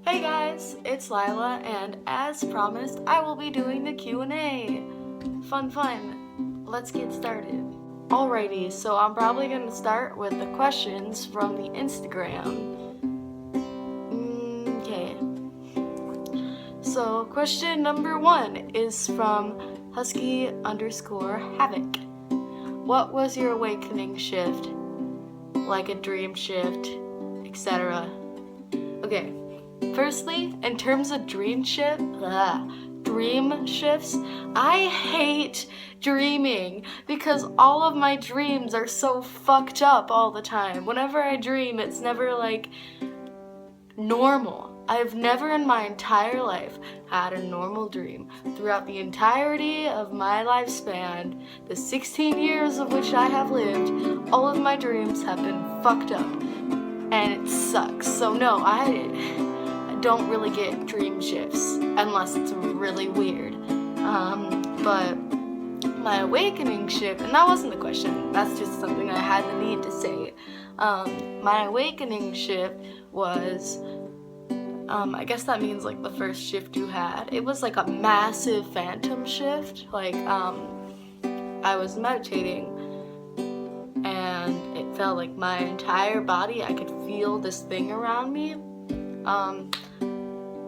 Hey guys, it's Lila, and as promised, I will be doing the Q&A. Fun. Let's get started. Alrighty, so I'm probably going to start with the questions from the Instagram. Okay. So question number 1 is from Husky_Havoc. What was your awakening shift? Like a dream shift, etc. Okay. Firstly, in terms of dream shifts, I hate dreaming because all of my dreams are so fucked up all the time. Whenever I dream, it's never like normal. I've never in my entire life had a normal dream. Throughout the entirety of my lifespan, the 16 years of which I have lived, all of my dreams have been fucked up. And it sucks. So no, I don't really get dream shifts unless it's really weird. But my awakening shift, and that wasn't the question, that's just something I had the need to say. My awakening shift was, I guess that means like the first shift you had. It was like a massive phantom shift. Like, I was meditating and it felt like my entire body, I could feel this thing around me.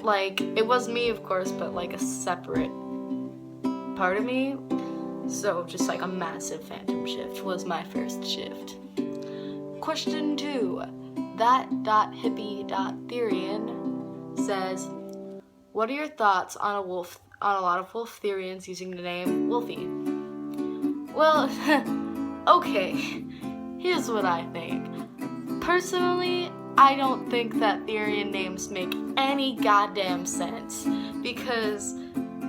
Like, it was me, of course, but like a separate part of me. So just like a massive phantom shift was my first shift. Question 2. That.hippie.therian says, what are your thoughts on a lot of Wolftherians using the name Wolfie? Well, okay, here's what I think. Personally, I don't think that Therian names make any goddamn sense, because,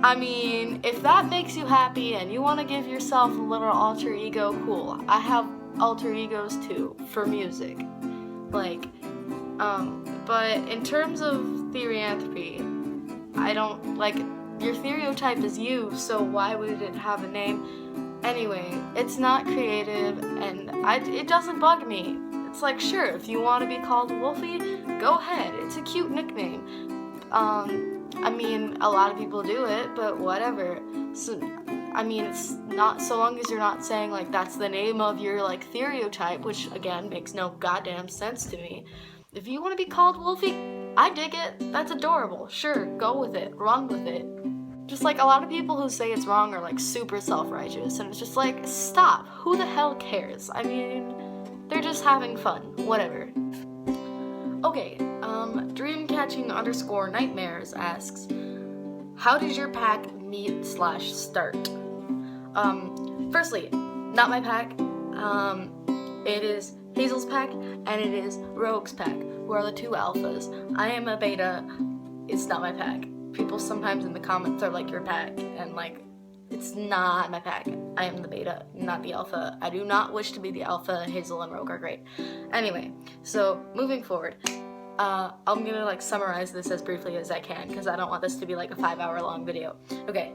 I mean, if that makes you happy and you want to give yourself a little alter ego, cool. I have alter egos too, for music. Like, but in terms of therianthropy, I don't, like, your stereotype is you, so why would it have a name? Anyway, it's not creative, and it doesn't bug me. It's like, sure, if you want to be called Wolfie, go ahead. It's a cute nickname. I mean, a lot of people do it, but whatever. So, I mean, it's not, so long as you're not saying, like, that's the name of your, like, stereotype, which, again, makes no goddamn sense to me. If you want to be called Wolfie, I dig it. That's adorable. Sure, go with it. Run with it. Just like a lot of people who say it's wrong are, like, super self-righteous, and it's just like, stop. Who the hell cares? I mean, they're just having fun. Whatever. Okay, Dreamcatching_Nightmares asks, how did your pack meet/start? Firstly, not my pack. It is Hazel's pack, and it is Rogue's pack, who are the two alphas. I am a beta. It's not my pack. People sometimes in the comments are like, your pack, and like, it's not my pack. I am the beta, not the alpha. I do not wish to be the alpha. Hazel and Rogue are great. Anyway, so moving forward, I'm gonna like summarize this as briefly as I can because I don't want this to be like a 5-hour long video. Okay.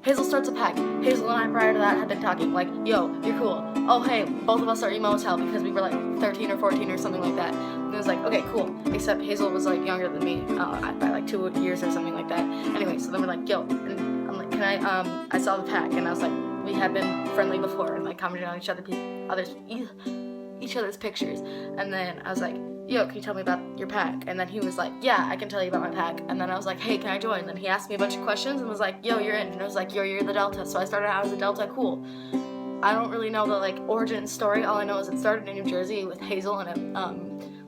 Hazel starts a pack. Hazel and I prior to that had been talking like, yo, you're cool. Oh hey, both of us are emo as hell because we were like 13 or 14 or something like that. And it was like, okay, cool. Except Hazel was like younger than me by like 2 years or something like that. Anyway, so then we're like, yo, and I'm like, can I saw the pack and I was like, we had been friendly before and like commented on each other's pictures. And then I was like, yo, can you tell me about your pack? And then he was like, yeah, I can tell you about my pack. And then I was like, hey, can I join? And then he asked me a bunch of questions and was like, yo, you're in. And I was like, yo, you're the Delta. So I started out as a Delta, cool. I don't really know the like origin story. All I know is it started in New Jersey with Hazel and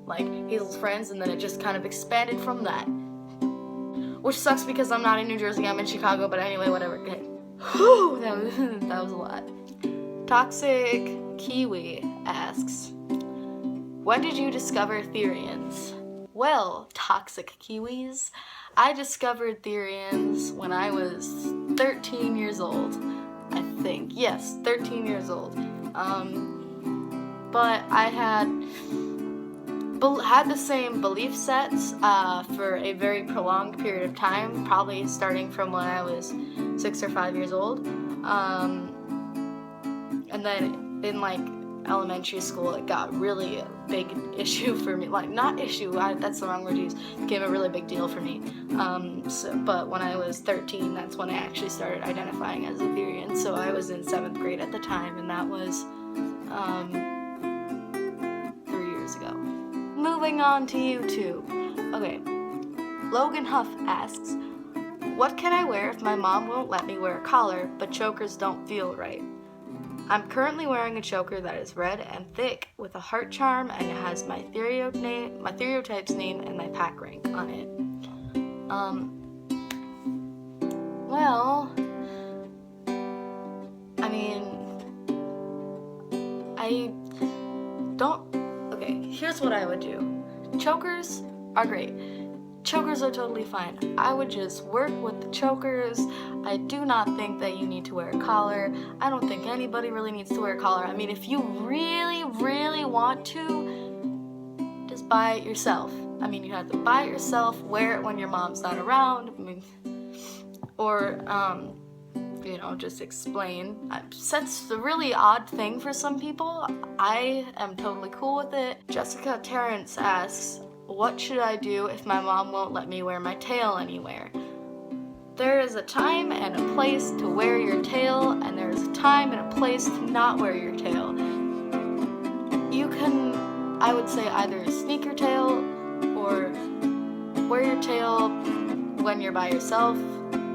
like Hazel's friends, and then it just kind of expanded from that. Which sucks because I'm not in New Jersey, I'm in Chicago, but anyway, whatever. Okay. Whew, that was a lot. Toxic Kiwi asks, when did you discover Therians? Well, Toxic Kiwis, I discovered Therians when I was 13 years old, I think. Yes, 13 years old. But I had the same belief sets for a very prolonged period of time, probably starting from when I was 6 or 5 years old. And then in like elementary school, it got really a big issue for me. Like, not issue, that's the wrong word to use. It became a really big deal for me. But when I was 13, that's when I actually started identifying as a Therian. So I was in 7th grade at the time, and that was 3 years ago. Moving on to YouTube. Okay, Logan Huff asks, what can I wear if my mom won't let me wear a collar, but chokers don't feel right? I'm currently wearing a choker that is red and thick with a heart charm, and it has my Theriotype's name and my pack rank on it. Well, I mean, okay, here's what I would do. Chokers are great. Chokers are totally fine. I would just work with the chokers. I do not think that you need to wear a collar. I don't think anybody really needs to wear a collar. I mean, if you really, really want to, just buy it yourself. I mean, you have to buy it yourself, wear it when your mom's not around, or, just explain. That's a really odd thing for some people. I am totally cool with it. Jessica Terrence asks, what should I do if my mom won't let me wear my tail anywhere? There is a time and a place to wear your tail, and there is a time and a place to not wear your tail. You can, I would say, either sneak your tail or wear your tail when you're by yourself,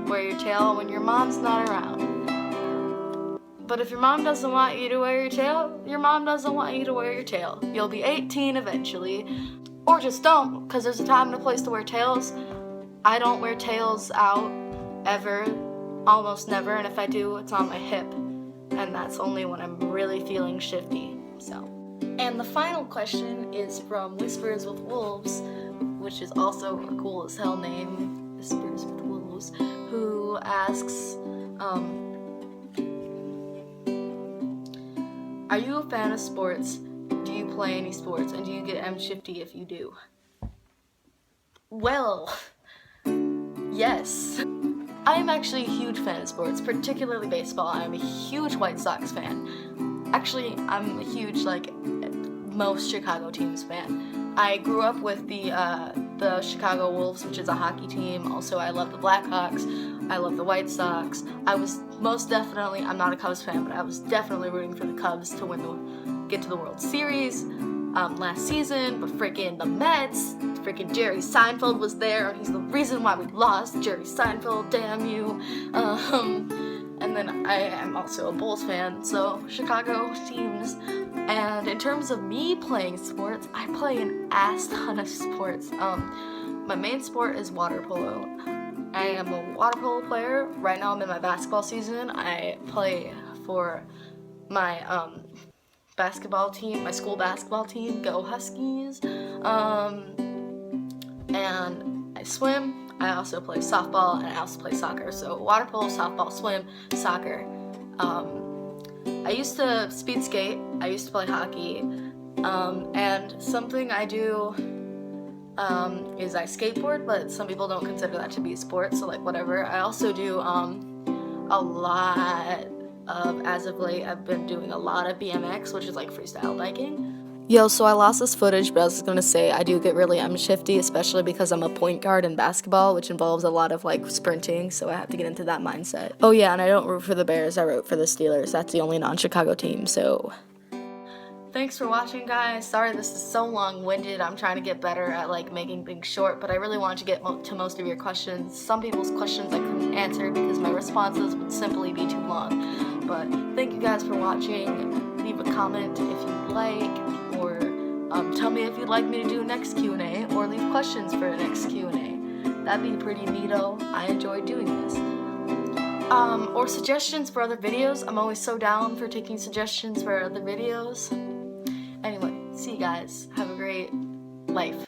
wear your tail when your mom's not around. But if your mom doesn't want you to wear your tail, your mom doesn't want you to wear your tail. You'll be 18 eventually. Or just don't, because there's a time and a place to wear tails. I don't wear tails out, ever, almost never, and if I do, it's on my hip. And that's only when I'm really feeling shifty, so. And the final question is from Whispers with Wolves, which is also a cool as hell name, Whispers with Wolves, who asks, are you a fan of sports? Do you play any sports, and do you get M-shifty if you do? Well, yes. I am actually a huge fan of sports, particularly baseball. I'm a huge White Sox fan. Actually, I'm a huge, most Chicago teams fan. I grew up with the Chicago Wolves, which is a hockey team. Also, I love the Blackhawks. I love the White Sox. I was most definitely, I'm not a Cubs fan, but I was definitely rooting for the Cubs to get to the World Series last season, but freaking the Mets, freaking Jerry Seinfeld was there, and he's the reason why we lost. Jerry Seinfeld, damn you. And then I am also a Bulls fan, so Chicago teams. And in terms of me playing sports, I play an ass ton of sports. My main sport is water polo. I am a water polo player. Right now I'm in my basketball season. I play for my basketball team, my school basketball team, Go Huskies. And I swim. I also play softball, and I also play soccer. So water polo, softball, swim, soccer. I used to speed skate. I used to play hockey. And something I do is I skateboard, but some people don't consider that to be a sport, so whatever. I also do a lot of, as of late, I've been doing a lot of BMX, which is freestyle biking. Yo, so I lost this footage, but I was just gonna say I do get really shifty, especially because I'm a point guard in basketball, which involves a lot of sprinting, so I have to get into that mindset. Oh yeah, and I don't root for the Bears, I root for the Steelers. That's the only non-Chicago team, so. Thanks for watching, guys. Sorry this is so long-winded. I'm trying to get better at making things short, but I really wanted to get to most of your questions. Some people's questions I couldn't answer because my responses would simply be too long. But thank you guys for watching. Leave a comment if you'd like, or tell me if you'd like me to do a next Q&A, or leave questions for a next Q&A. That'd be pretty neato. I enjoy doing this. Or suggestions for other videos. I'm always so down for taking suggestions for other videos. Anyway, see you guys. Have a great life.